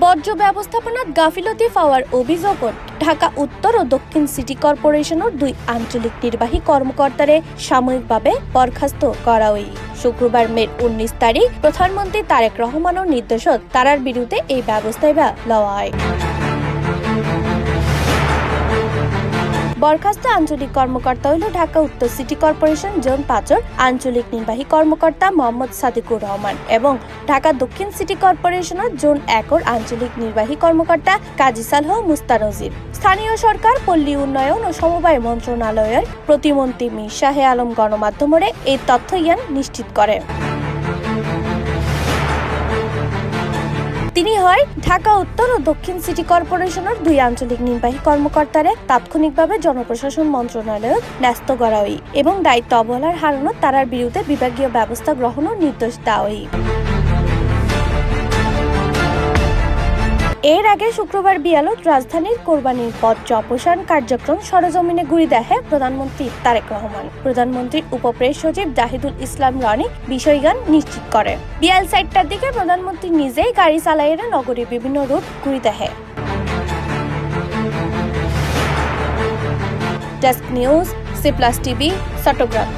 বর্জ্য ব্যবস্থাপনাত গাফিলতি পাওয়ার অভিযোগত ঢাকা উত্তর ও দক্ষিণ সিটি কর্পোরেশনের 2 আঞ্চলিক নির্বাহী কর্মকর্তারে সাময়িকভাবে বরখাস্ত করা হয়। শুক্রবার মের 19 তারিখ প্রধানমন্ত্রী তারেক রহমানের নির্দেশত তারার বিরুদ্ধে এই ব্যবস্থা লওয়া হয়। বরখাস্ত আঞ্চলিক কর্মকর্তা হল ঢাকা উত্তর সিটি কর্পোরেশন জোন 5 আঞ্চলিক নির্বাহী কর্মকর্তা মোহাম্মদ সাদিকুর রহমান এবং ঢাকা দক্ষিণ সিটি কর্পোরেশনের জোন 1 আঞ্চলিক নির্বাহী কর্মকর্তা কাজী সালহ মুস্তানজির। স্থানীয় সরকার, পল্লী উন্নয়ন ও সমবায় মন্ত্রণালয়ের প্রতিমন্ত্রী মীর শাহে আলম গণমাধ্যমে এই তথ্য নিশ্চিত করে। তিনি হয় ঢাকা উত্তর ও দক্ষিণ সিটি কর্পোরেশনের 2 আঞ্চলিক নির্বাহী কর্মকর্তারে তাৎক্ষণিকভাবে জনপ্রশাসন মন্ত্রণালয়ত ন্যস্ত করা হয় এবং দায়িত্ব অবহেলার হারণত তারার বিরুদ্ধে বিভাগীয় ব্যবস্থা গ্রহণের নির্দেশ দেওয়া হয়। এর আগে শুক্রবার বিয়ালত রাজধানীর কোরবানির পথ অপসারণ কার্যক্রম সরজমিনে ঘুরে দেখে প্রধানমন্ত্রী তারেক রহমান। প্রধানমন্ত্রীর উপপ্রেস সচিব জাহিদুল ইসলাম রনি বিষয়গান নিশ্চিত করে। বিয়াল 4টার দিকে প্রধানমন্ত্রী নিজেই গাড়ি চালাইয়ে নগরীর বিভিন্ন রুট ঘুরে দেখে। Desk news, C+ TV, Chittagong.